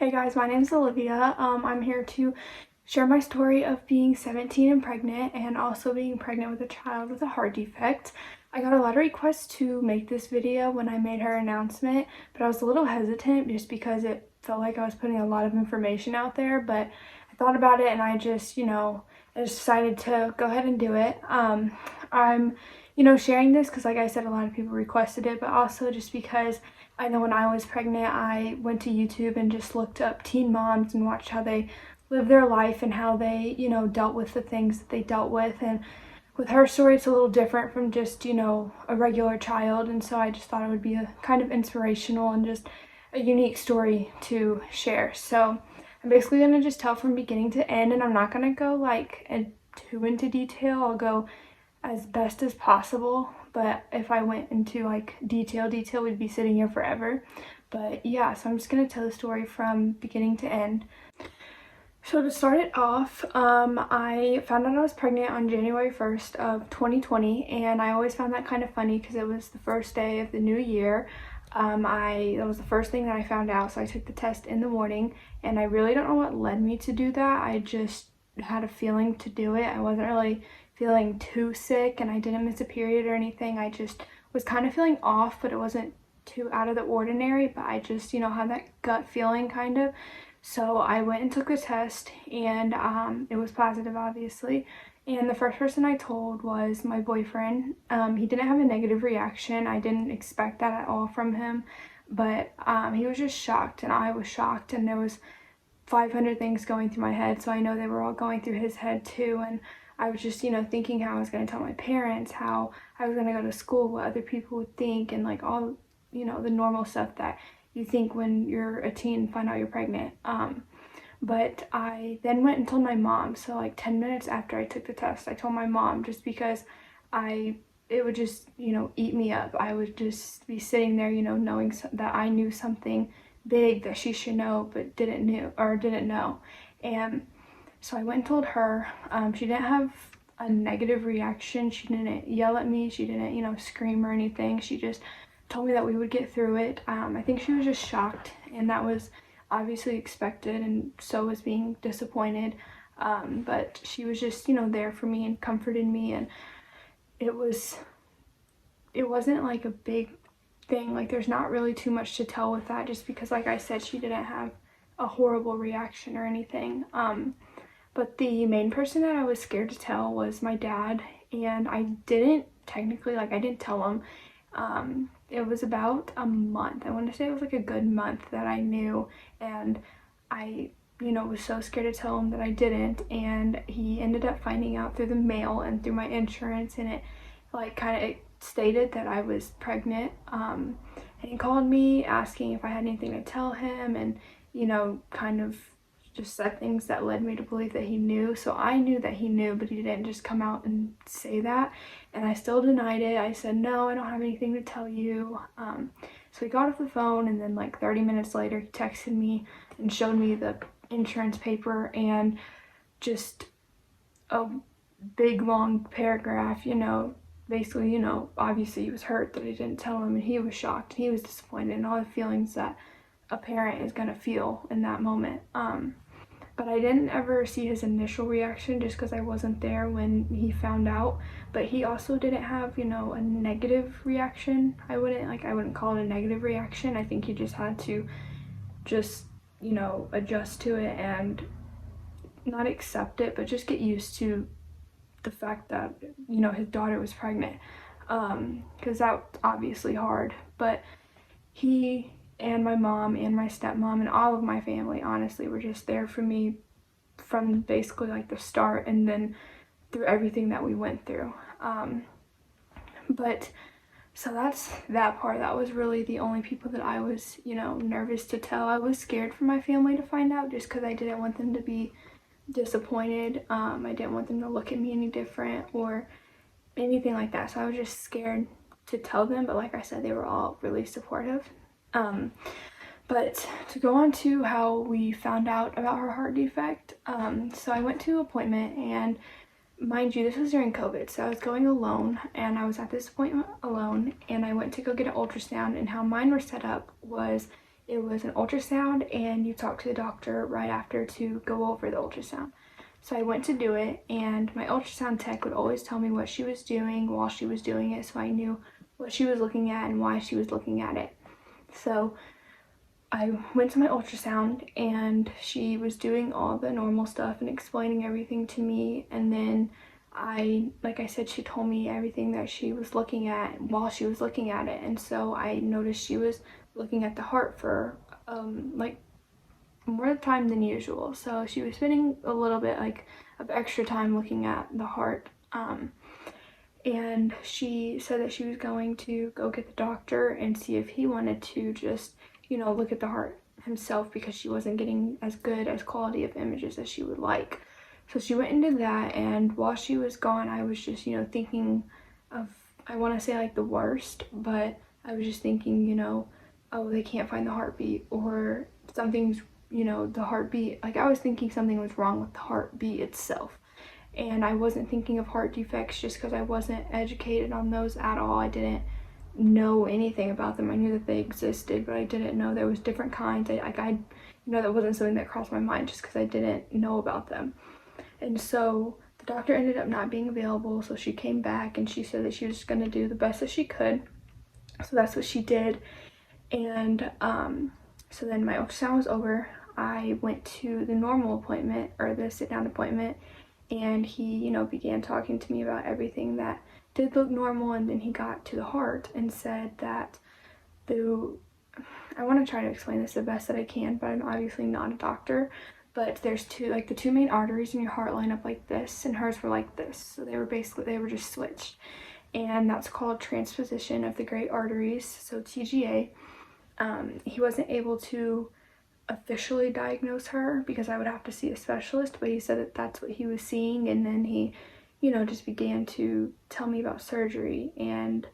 Hey guys, my name is Olivia. I'm here to share my story of being 17 and pregnant, and also being pregnant with a child with a heart defect. I got a lot of requests to make this video when I made her announcement, but I was a little hesitant just because it felt like I was putting a lot of information out there. But I thought about it and I just decided to go ahead and do it. I'm sharing this because, like I said, a lot of people requested it, but also just because I know when I was pregnant, I went to YouTube and just looked up teen moms and watched how they live their life and how they, dealt with the things that they dealt with. And with her story, it's a little different from just, a regular child. And so I just thought it would be a kind of inspirational and just a unique story to share. So I'm basically going to just tell from beginning to end, and I'm not going to go like too into detail. I'll go as best as possible, but if I went into like detail, we'd be sitting here forever. But yeah, so I'm just gonna tell the story from beginning to end. So to start it off, I found out I was pregnant on January 1st of 2020, and I always found that kind of funny because it was the first day of the new year. That was the first thing that I found out, so I took the test in the morning, and I really don't know what led me to do that. I just had a feeling to do it. I wasn't really feeling too sick, and I didn't miss a period or anything. I just was kind of feeling off, but it wasn't too out of the ordinary, but I just had that gut feeling kind of. So I went and took the test, and it was positive, obviously. And the first person I told was my boyfriend. He didn't have a negative reaction. I didn't expect that at all from him, but he was just shocked, and I was shocked, and there was 500 things going through my head, so I know they were all going through his head too. And I was just, thinking how I was going to tell my parents, how I was going to go to school, what other people would think, and like all, the normal stuff that you think when you're a teen and find out you're pregnant. But I then went and told my mom. So like 10 minutes after I took the test, I told my mom, just because it would just, eat me up. I would just be sitting there, knowing that I knew something big that she should know but didn't know. And so I went and told her. She didn't have a negative reaction. She didn't yell at me. She didn't, scream or anything. She just told me that we would get through it. I think she was just shocked, and that was obviously expected, and so was being disappointed. But she was just, there for me and comforted me, and it wasn't like a big thing. Like, there's not really too much to tell with that, just because, like I said, she didn't have a horrible reaction or anything. But the main person that I was scared to tell was my dad, and I didn't tell him. It was about a month. I want to say it was like a good month that I knew, and I, was so scared to tell him that I didn't, and he ended up finding out through the mail and through my insurance, and it like kind of stated that I was pregnant. And he called me asking if I had anything to tell him, and kind of just said things that led me to believe that he knew. So I knew that he knew, but he didn't just come out and say that, and I still denied it. I said, no, I don't have anything to tell you. So he got off the phone, and then like 30 minutes later he texted me and showed me the insurance paper and just a big long paragraph, basically, obviously he was hurt that I didn't tell him, and he was shocked, and he was disappointed, and all the feelings that a parent is gonna feel in that moment. But I didn't ever see his initial reaction just because I wasn't there when he found out. But he also didn't have, a negative reaction. I wouldn't call it a negative reaction. I think he just had to adjust to it and not accept it, but just get used to the fact that, his daughter was pregnant. Because that's obviously hard. But he and my mom and my stepmom and all of my family, honestly, were just there for me from basically like the start, and then through everything that we went through. But so that's that part. That was really the only people that I was, nervous to tell. I was scared for my family to find out, just because I didn't want them to be disappointed. I didn't want them to look at me any different or anything like that. So I was just scared to tell them, but like I said, they were all really supportive. But to go on to how we found out about her heart defect, so I went to an appointment, and mind you, this was during COVID, so I was going alone, and I was at this appointment alone, and I went to go get an ultrasound, and how mine were set up was it was an ultrasound, and you talk to the doctor right after to go over the ultrasound. So I went to do it, and my ultrasound tech would always tell me what she was doing while she was doing it, so I knew what she was looking at and why she was looking at it. So I went to my ultrasound, and she was doing all the normal stuff and explaining everything to me, and then like I said, she told me everything that she was looking at while she was looking at it. And so I noticed she was looking at the heart for like more time than usual. So she was spending a little bit like of extra time looking at the heart. And she said that she was going to go get the doctor and see if he wanted to just, look at the heart himself, because she wasn't getting as good as quality of images as she would like. So she went and did that, and while she was gone, I was just, thinking of, I want to say like the worst, but I was just thinking, oh, they can't find the heartbeat, or something's, the heartbeat, like I was thinking something was wrong with the heartbeat itself. And I wasn't thinking of heart defects just because I wasn't educated on those at all. I didn't know anything about them. I knew that they existed, but I didn't know there was different kinds. That wasn't something that crossed my mind just because I didn't know about them. And so the doctor ended up not being available, so she came back and she said that she was just going to do the best that she could. So that's what she did. And so then my ultrasound was over. I went to the normal appointment, or the sit-down appointment, and he, began talking to me about everything that did look normal. And then he got to the heart and said that I want to try to explain this the best that I can, but I'm obviously not a doctor. But there's the two main arteries in your heart line up like this, and hers were like this. So they were just switched. And that's called transposition of the great arteries, so TGA. He wasn't able to officially diagnose her because I would have to see a specialist, but he said that that's what he was seeing. And then he, just began to tell me about surgery and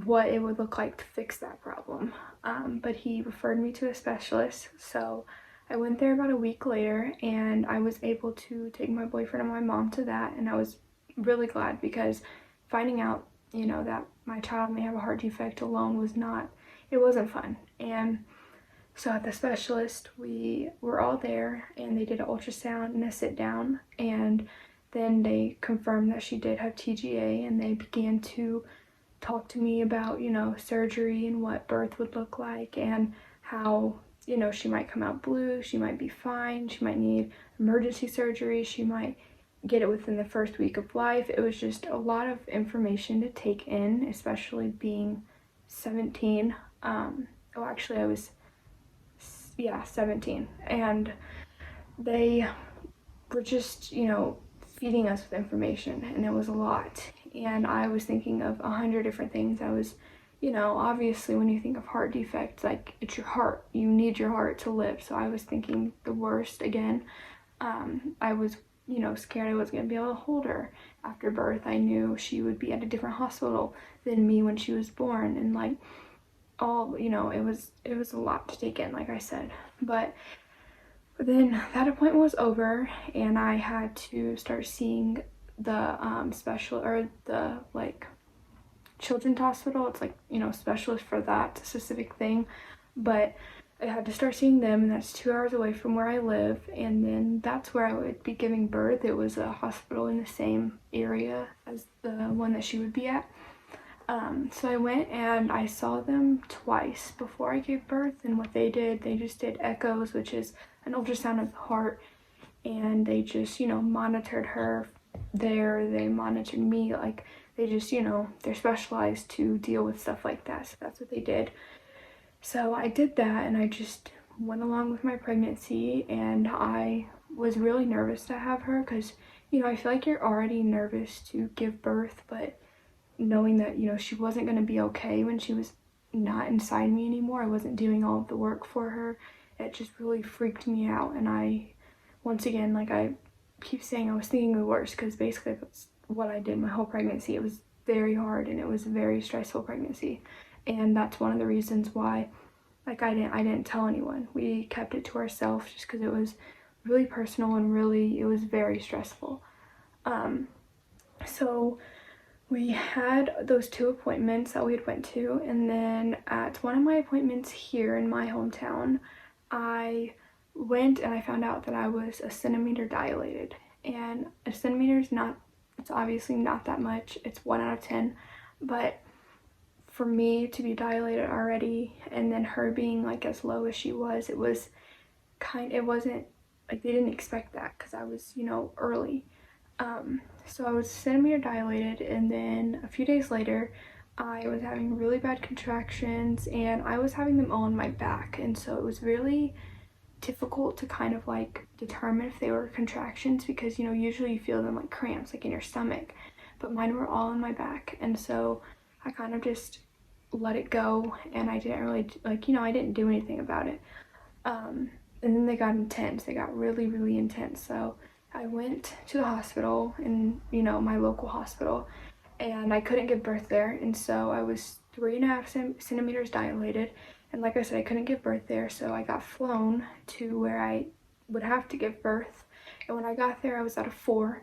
what it would look like to fix that problem. But he referred me to a specialist, so I went there about a week later, and I was able to take my boyfriend and my mom to that, and I was really glad, because finding out, that my child may have a heart defect alone wasn't fun. And so at the specialist, we were all there, and they did an ultrasound and a sit down, and then they confirmed that she did have TGA, and they began to talk to me about, surgery and what birth would look like, and how, she might come out blue, she might be fine, she might need emergency surgery, she might get it within the first week of life. It was just a lot of information to take in, especially being 17. Actually I was 17, and they were just, feeding us with information, and it was a lot. And I was thinking of 100 different things. I was, obviously when you think of heart defects, like, it's your heart. You need your heart to live. So I was thinking the worst again. I was, scared I wasn't going to be able to hold her after birth. I knew she would be at a different hospital than me when she was born. And like, all, it was a lot to take in, like I said. But then that appointment was over, and I had to start seeing the children's hospital. It's like, specialist for that specific thing. But I had to start seeing them, and that's 2 hours away from where I live, and then that's where I would be giving birth. It was a hospital in the same area as the one that she would be at. So I went and I saw them twice before I gave birth, and what they just did echoes, which is an ultrasound of the heart, and they just, monitored her there. They monitored me, like, they just, they're specialized to deal with stuff like that, so that's what they did. So I did that, and I just went along with my pregnancy, and I was really nervous to have her, because, I feel like you're already nervous to give birth, but knowing that, she wasn't going to be okay when she was not inside me anymore, I wasn't doing all of the work for her, it just really freaked me out. And I, once again, like I keep saying, I was thinking the worst, because basically that's what I did my whole pregnancy. It was very hard, and it was a very stressful pregnancy, and that's one of the reasons why, like, I didn't tell anyone. We kept it to ourselves just because it was really personal, and really, it was very stressful. So we had those 2 appointments that we had went to, and then at one of my appointments here in my hometown, I went and I found out that I was a centimeter dilated. And a centimeter is not, it's obviously not that much. It's 1 out of 10, but for me to be dilated already and then her being like as low as she was, it wasn't like they didn't expect that because I was, early. So I was centimeter dilated, and then a few days later I was having really bad contractions and I was having them all on my back, and so it was really difficult to kind of like determine if they were contractions because usually you feel them like cramps like in your stomach, but mine were all in my back. And so I kind of just let it go, and I didn't really I didn't do anything about it. And then they got intense. They got really, really intense. So I went to the hospital, and my local hospital, and I couldn't give birth there. And so I was 3.5 centimeters dilated. And like I said, I couldn't give birth there. So I got flown to where I would have to give birth. And when I got there, I was at a 4.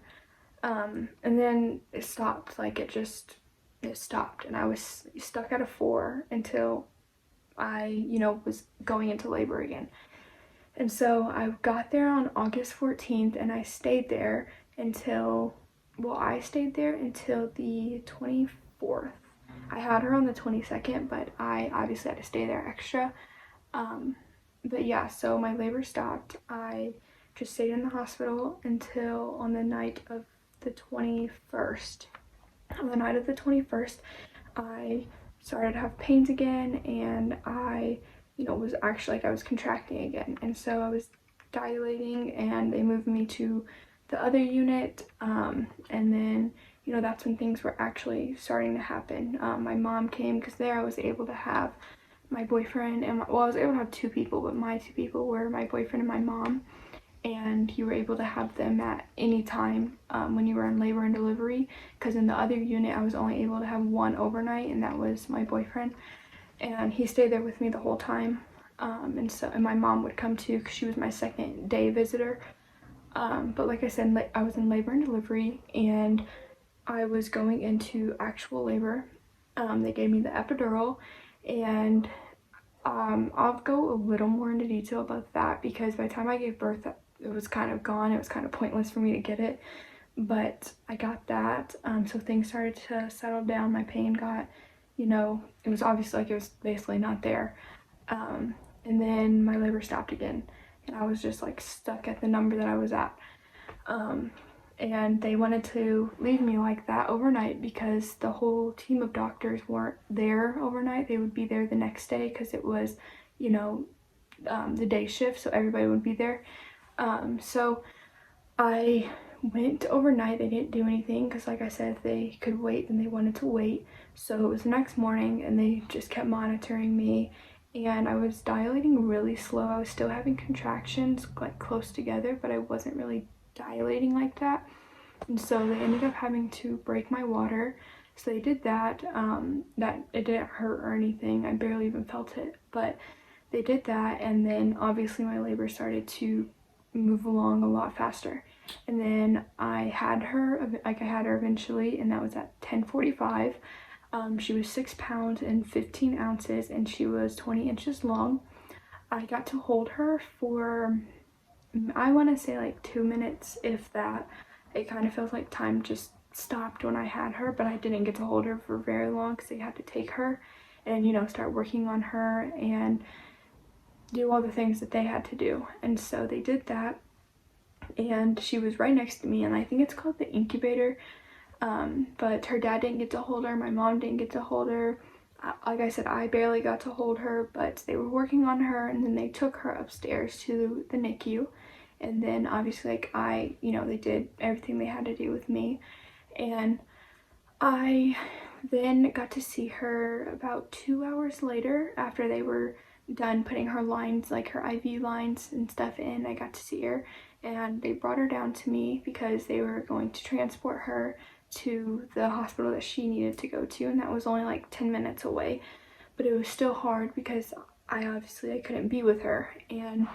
And then it stopped. Like it stopped. And I was stuck at a 4 until I, was going into labor again. And so I got there on August 14th, and I stayed there until the 24th. I had her on the 22nd, but I obviously had to stay there extra. But yeah, so my labor stopped. I just stayed in the hospital until on the night of the 21st. On the night of the 21st, I started to have pains again, and I was actually like I was contracting again. And so I was dilating, and they moved me to the other unit. And then, that's when things were actually starting to happen. My mom came because there I was able to have my boyfriend and I was able to have 2 people, but my 2 people were my boyfriend and my mom. And you were able to have them at any time when you were in labor and delivery, because in the other unit I was only able to have 1 overnight, and that was my boyfriend, and he stayed there with me the whole time. And my mom would come too because she was my second day visitor. But like I said, I was in labor and delivery, and I was going into actual labor. They gave me the epidural, and I'll go a little more into detail about that because by the time I gave birth, it was kind of gone. It was kind of pointless for me to get it, but I got that. So things started to settle down. My pain got, it was obviously like it was basically not there. And then my labor stopped again, and I was just like stuck at the number that I was at. And they wanted to leave me like that overnight because the whole team of doctors weren't there overnight. They would be there the next day because it was, the day shift, so everybody would be there. So I went overnight. They didn't do anything because, like I said, if they could wait, then they wanted to wait. So it was the next morning, and they just kept monitoring me, and I was dilating really slow. I was still having contractions like close together, but I wasn't really dilating like that. And so they ended up having to break my water. So they did that. That it didn't hurt or anything. I barely even felt it, but they did that. And then obviously my labor started to move along a lot faster. And then I had her eventually, and that was at 10:45. She was 6 pounds and 15 ounces, and she was 20 inches long. I got to hold her for, I want to say like 2 minutes, if that. It kind of feels like time just stopped when I had her, but I didn't get to hold her for very long because they had to take her and, start working on her and do all the things that they had to do. And so they did that, and she was right next to me, and I think it's called the incubator. But her dad didn't get to hold her, my mom didn't get to hold her. Like I said, I barely got to hold her, but they were working on her, and then they took her upstairs to the NICU. And then obviously they did everything they had to do with me. And I then got to see her about 2 hours later after they were done putting her lines, like her IV lines and stuff in. I got to see her, and they brought her down to me because they were going to transport her to the hospital that she needed to go to, and that was only like 10 minutes away. But it was still hard because I couldn't be with her. And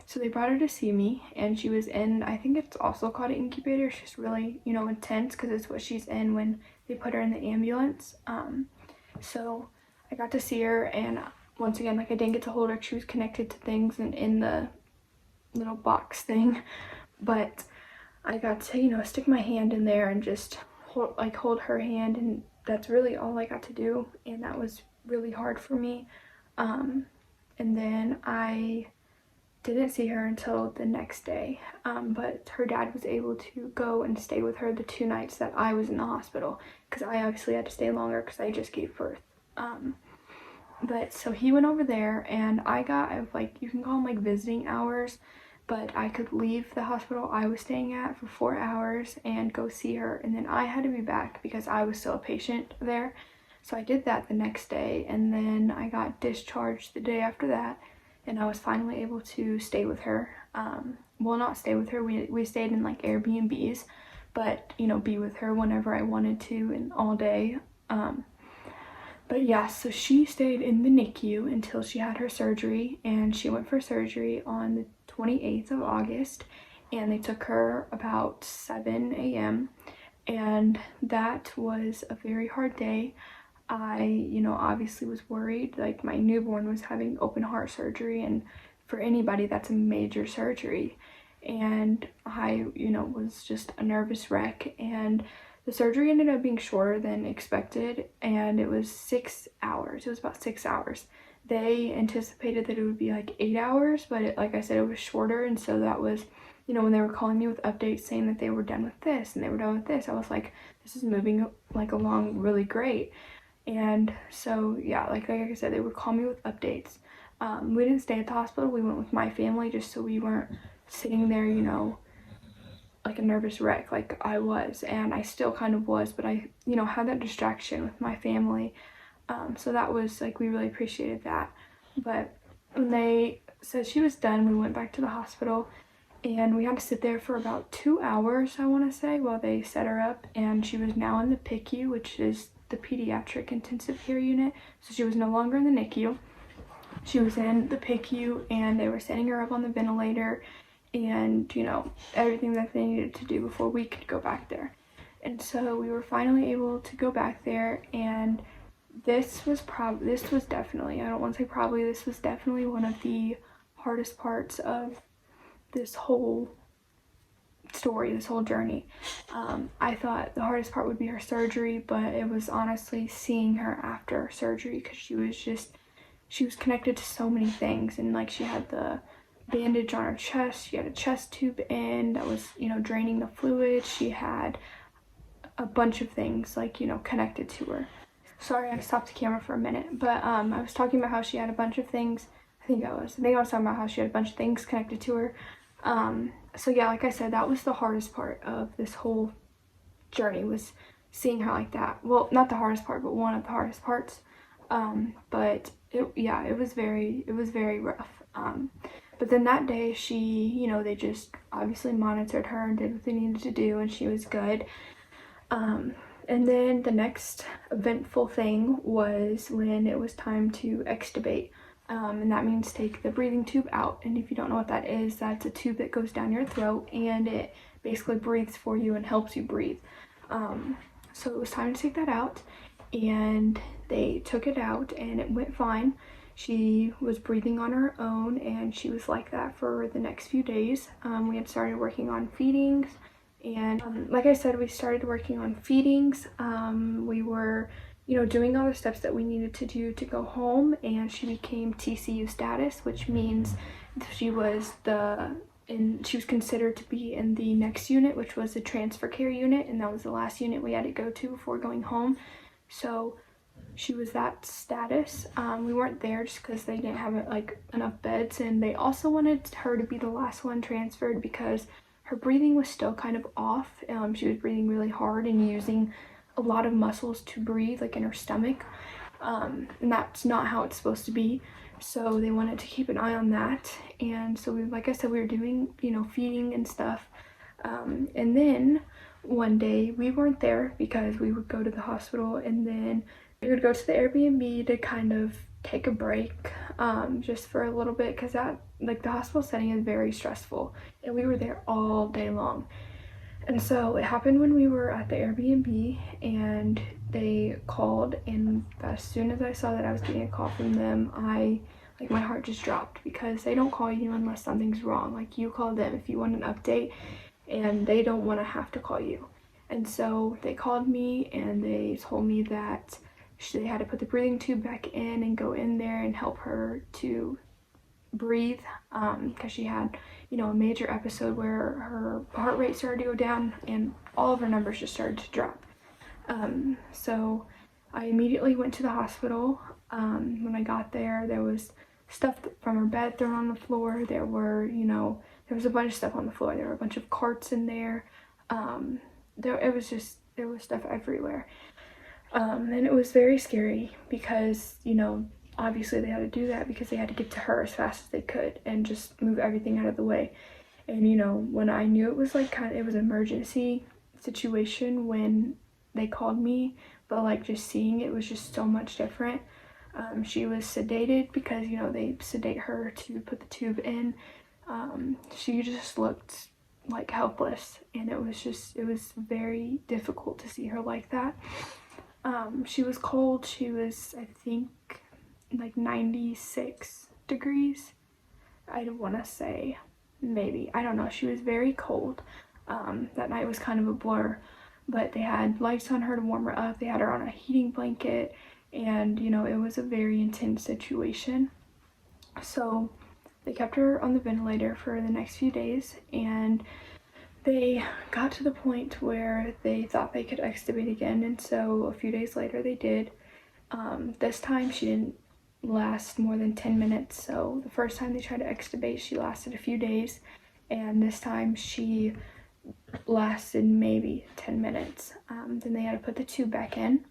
so they brought her to see me, and she was in, I think it's also called an incubator. It's just really, intense because it's what she's in when they put her in the ambulance. So I got to see her, and once again, like, I didn't get to hold her. She was connected to things and in the little box thing, but I got to, you know, stick my hand in there and just hold her hand, and that's really all I got to do, and that was really hard for me. And then I didn't see her until the next day, but her dad was able to go and stay with her the 2 nights that I was in the hospital, because I obviously had to stay longer because I just gave birth. But so he went over there, and I got, like, you can call them like visiting hours, but I could leave the hospital I was staying at for 4 hours and go see her, and then I had to be back because I was still a patient there. So I did that the next day, and then I got discharged the day after that, and I was finally able to stay with her. Well, not stay with her, we stayed in like Airbnbs, but, you know, be with her whenever I wanted to and all day. But yeah, so she stayed in the NICU until she had her surgery, and she went for surgery on the 28th of August, and they took her about 7 a.m. and that was a very hard day. I, you know, obviously was worried. Like, my newborn was having open heart surgery, and for anybody that's a major surgery, and I, you know, was just a nervous wreck. And the surgery ended up being shorter than expected, and it was 6 hours. It was about 6 hours. They anticipated that it would be like 8 hours, but like I said, it was shorter. And so that was, you know, when they were calling me with updates saying that they were done with this and they were done with this, I was like, this is moving like along really great. And so yeah, like I said, they would call me with updates. We didn't stay at the hospital. We went with my family just so we weren't sitting there, you know, like a nervous wreck like I was, and I still kind of was, but I, you know, had that distraction with my family. So that was like, we really appreciated that. But when they said she was done, we went back to the hospital, and we had to sit there for about 2 hours, I want to say, while they set her up. And she was now in the PICU, which is the pediatric intensive care unit. So she was no longer in the NICU. She was in the PICU, and they were setting her up on the ventilator, and, you know, everything that they needed to do before we could go back there. And so we were finally able to go back there, and this was definitely, I don't want to say probably, this was definitely one of the hardest parts of this whole story, this whole journey. I thought the hardest part would be her surgery, but it was honestly seeing her after surgery, because she was connected to so many things. And like, she had the bandage on her chest, she had a chest tube in that was, you know, draining the fluid. She had a bunch of things, like, you know, connected to her. Sorry, I stopped the camera for a minute, but I was talking about how she had a bunch of things. I think I was talking about how she had a bunch of things connected to her. So yeah, like I said, that was the hardest part of this whole journey, was seeing her like that. Well, not the hardest part, but one of the hardest parts. But it was very rough. But then that day, she, you know, they just obviously monitored her and did what they needed to do, and she was good. And then the next eventful thing was when it was time to extubate. And that means take the breathing tube out. And if you don't know what that is, that's a tube that goes down your throat, and it basically breathes for you and helps you breathe. So it was time to take that out, and they took it out, and it went fine. She was breathing on her own, and she was like that for the next few days. We had started working on feedings, and like I said, we started working on feedings. We were, you know, doing all the steps that we needed to do to go home, and she became TCU status, which means she was considered to be in the next unit, which was the transfer care unit, and that was the last unit we had to go to before going home. So she was that status. We weren't there just because they didn't have like enough beds, and they also wanted her to be the last one transferred because her breathing was still kind of off. She was breathing really hard and using a lot of muscles to breathe, like in her stomach, and that's not how it's supposed to be. So they wanted to keep an eye on that, and so like I said, we were doing, you know, feeding and stuff. And then one day we weren't there because we would go to the hospital, and then we would go to the Airbnb to kind of take a break, just for a little bit, because that, like, the hospital setting is very stressful, and we were there all day long. And so it happened when we were at the Airbnb, and they called, and as soon as I saw that I was getting a call from them, my heart just dropped, because they don't call you unless something's wrong. Like, you call them if you want an update, and they don't want to have to call you. And so they called me and they told me that they had to put the breathing tube back in and go in there and help her to breathe, because she had, a major episode where her heart rate started to go down and all of her numbers just started to drop. So I immediately went to the hospital. When I got there, there was stuff from her bed thrown on the floor. There was a bunch of stuff on the floor. There were a bunch of carts in there. There was stuff everywhere. And it was very scary because, obviously they had to do that because they had to get to her as fast as they could and just move everything out of the way. And, when I knew it was it was an emergency situation when they called me, but just seeing it was just so much different. She was sedated because, they sedate her to put the tube in. She just looked helpless, and it was very difficult to see her like that. She was cold. She was, I think, 96 degrees. I want to say, maybe, I don't know. She was very cold. That night was kind of a blur, but they had lights on her to warm her up. They had her on a heating blanket, and it was a very intense situation. So they kept her on the ventilator for the next few days, and they got to the point where they thought they could extubate again, and so a few days later they did. This time she didn't last more than 10 minutes, so the first time they tried to extubate, she lasted a few days, and this time she lasted maybe 10 minutes. Then they had to put the tube back in,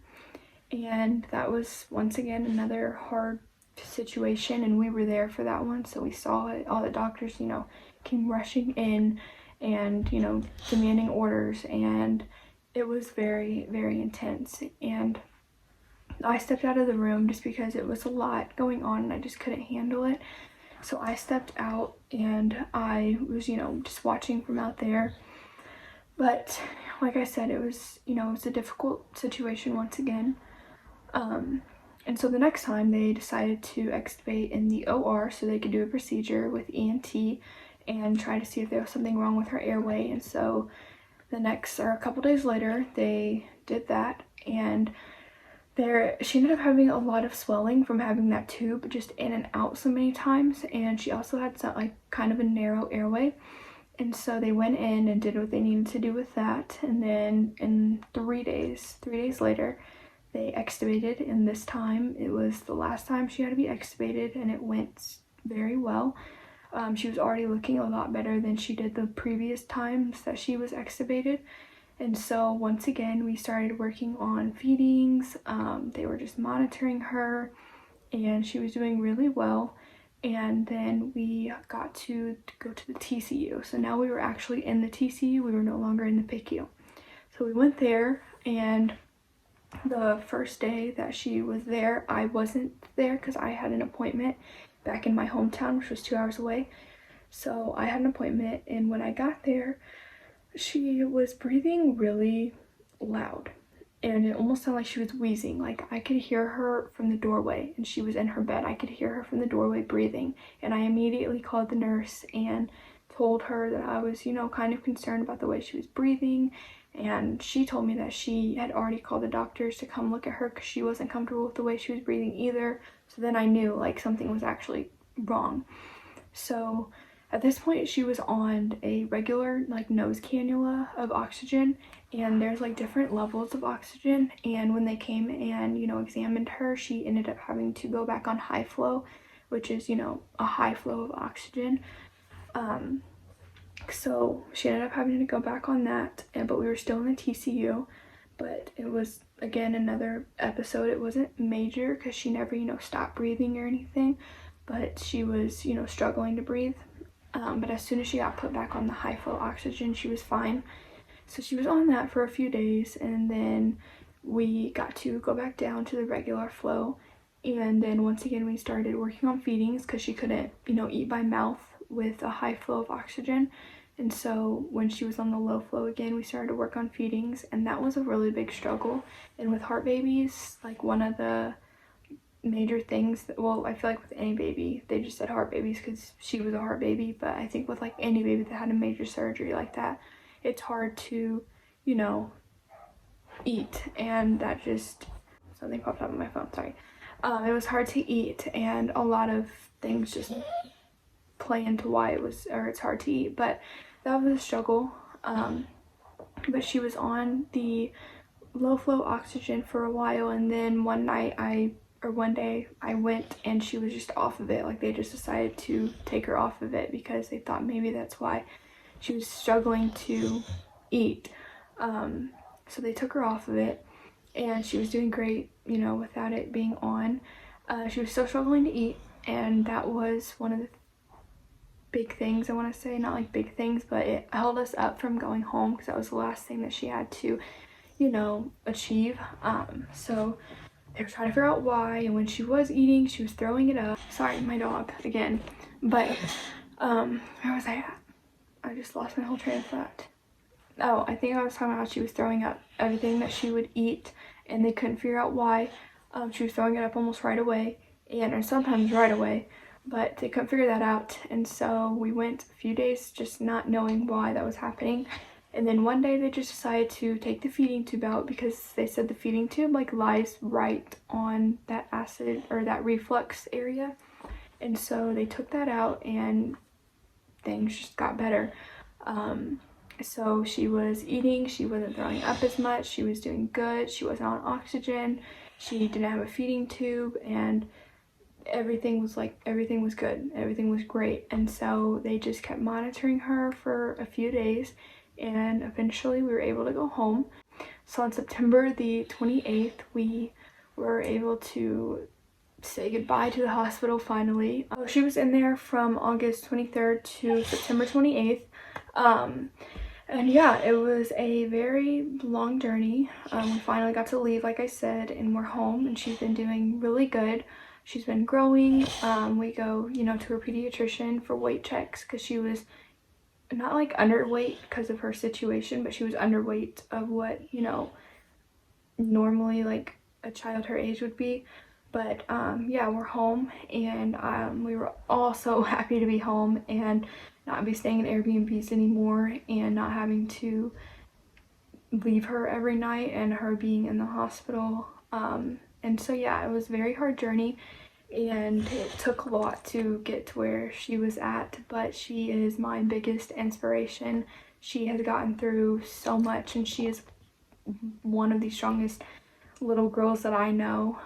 and that was once again another hard situation, and we were there for that one, so we saw it. All the doctors, came rushing in and, demanding orders, and it was very, very intense. And I stepped out of the room just because it was a lot going on and I just couldn't handle it. So I stepped out and I was, just watching from out there. But like I said, it was a difficult situation once again. And so the next time they decided to extubate in the OR so they could do a procedure with ENT and try to see if there was something wrong with her airway. And so a couple days later, they did that, and she ended up having a lot of swelling from having that tube just in and out so many times, and she also had kind of a narrow airway. And so they went in and did what they needed to do with that, and then in 3 days later, they extubated, and this time it was the last time she had to be extubated, and it went very well. She was already looking a lot better than she did the previous times that she was extubated. And so once again, we started working on feedings. They were just monitoring her, and she was doing really well. And then we got to go to the TCU. So now we were actually in the TCU. We were no longer in the PICU. So we went there, and the first day that she was there, I wasn't there because I had an appointment back in my hometown, which was 2 hours away. So I had an appointment, and when I got there, she was breathing really loud, and it almost sounded like she was wheezing. I could hear her from the doorway, and she was in her bed. I could hear her from the doorway breathing, and I immediately called the nurse and told her that I was, kind of concerned about the way she was breathing. And she told me that she had already called the doctors to come look at her because she wasn't comfortable with the way she was breathing either. So then I knew something was actually wrong. So at this point, she was on a regular nose cannula of oxygen, and there's different levels of oxygen. And when they came and examined her, she ended up having to go back on high flow, which is a high flow of oxygen. So she ended up having to go back on that, but we were still in the TCU. But it was, again, another episode. It wasn't major because she never, stopped breathing or anything, but she was, struggling to breathe. But as soon as she got put back on the high flow oxygen, she was fine. So she was on that for a few days, and then we got to go back down to the regular flow. And then once again, we started working on feedings because she couldn't, eat by mouth with a high flow of oxygen. And so when she was on the low flow again, we started to work on feedings, and that was a really big struggle. And with heart babies, like one of the major things that, well, I feel like with any baby, they just said heart babies because she was a heart baby, but I think with like any baby that had a major surgery like that, it's hard to, you know, eat. And that just, something popped up on my phone, sorry. It was hard to eat, and a lot of things just play into why it's hard to eat, but that was a struggle. But she was on the low flow oxygen for a while, and then one day I went and she was just off of it. Like, they just decided to take her off of it because they thought maybe that's why she was struggling to eat. So they took her off of it, and she was doing great, you know, without it being on. She was still struggling to eat, and that was one of the big things, I want to say. Not like big things, but it held us up from going home because that was the last thing that she had to, you know, achieve. So they were trying to figure out why, and when she was eating, she was throwing it up. Sorry, my dog again. But where was I at? I just lost my whole train of thought. Oh, I think I was talking about how she was throwing up everything that she would eat, and they couldn't figure out why. She was throwing it up almost right away, or sometimes right away, but they couldn't figure that out. And so we went a few days just not knowing why that was happening. And then one day they just decided to take the feeding tube out because they said the feeding tube like lies right on that acid or that reflux area. And so they took that out, and things just got better. So she was eating, she wasn't throwing up as much, she was doing good, she wasn't on oxygen, she didn't have a feeding tube, and everything was good, everything was great. And so they just kept monitoring her for a few days, and eventually we were able to go home. So on September the 28th, we were able to say goodbye to the hospital finally. She was in there from August 23rd to September 28th. And yeah, it was a very long journey. We finally got to leave, like I said, and we're home, and she's been doing really good. She's been growing. We go, you know, to her pediatrician for weight checks because she was not like underweight because of her situation, but she was underweight of what, you know, normally like a child her age would be. But yeah, we're home, and we were all so happy to be home and not be staying in Airbnbs anymore, and not having to leave her every night and her being in the hospital. And so yeah, it was a very hard journey, and it took a lot to get to where she was at, but she is my biggest inspiration. She has gotten through so much, and she is one of the strongest little girls that I know.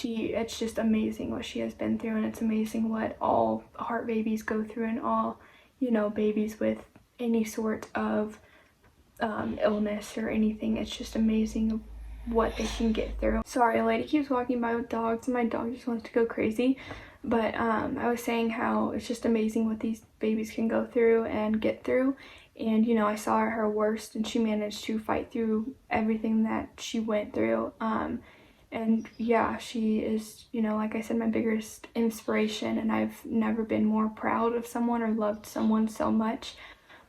It's just amazing what she has been through, and it's amazing what all heart babies go through, and all, you know, babies with any sort of illness or anything. It's just amazing what they can get through. Sorry, a lady keeps walking by with dogs, and my dog just wants to go crazy. But I was saying how it's just amazing what these babies can go through and get through. And, you know, I saw her at her worst, and she managed to fight through everything that she went through. And yeah, she is, you know, like I said, my biggest inspiration, and I've never been more proud of someone or loved someone so much.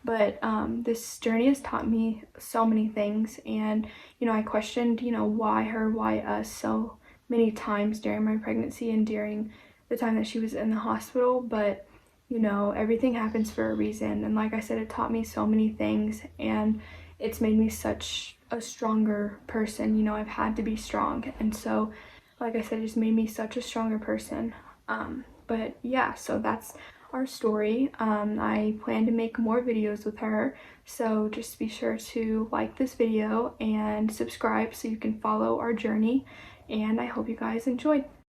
But this journey has taught me so many things, and, you know, I questioned, you know, why her, why us so many times during my pregnancy and during the time that she was in the hospital. But, you know, everything happens for a reason, and like I said, it taught me so many things, and it's made me such a stronger person. You know, I've had to be strong, and so like I said, it just made me such a stronger person. But yeah, so that's our story. I plan to make more videos with her, so just be sure to like this video and subscribe so you can follow our journey, and I hope you guys enjoyed.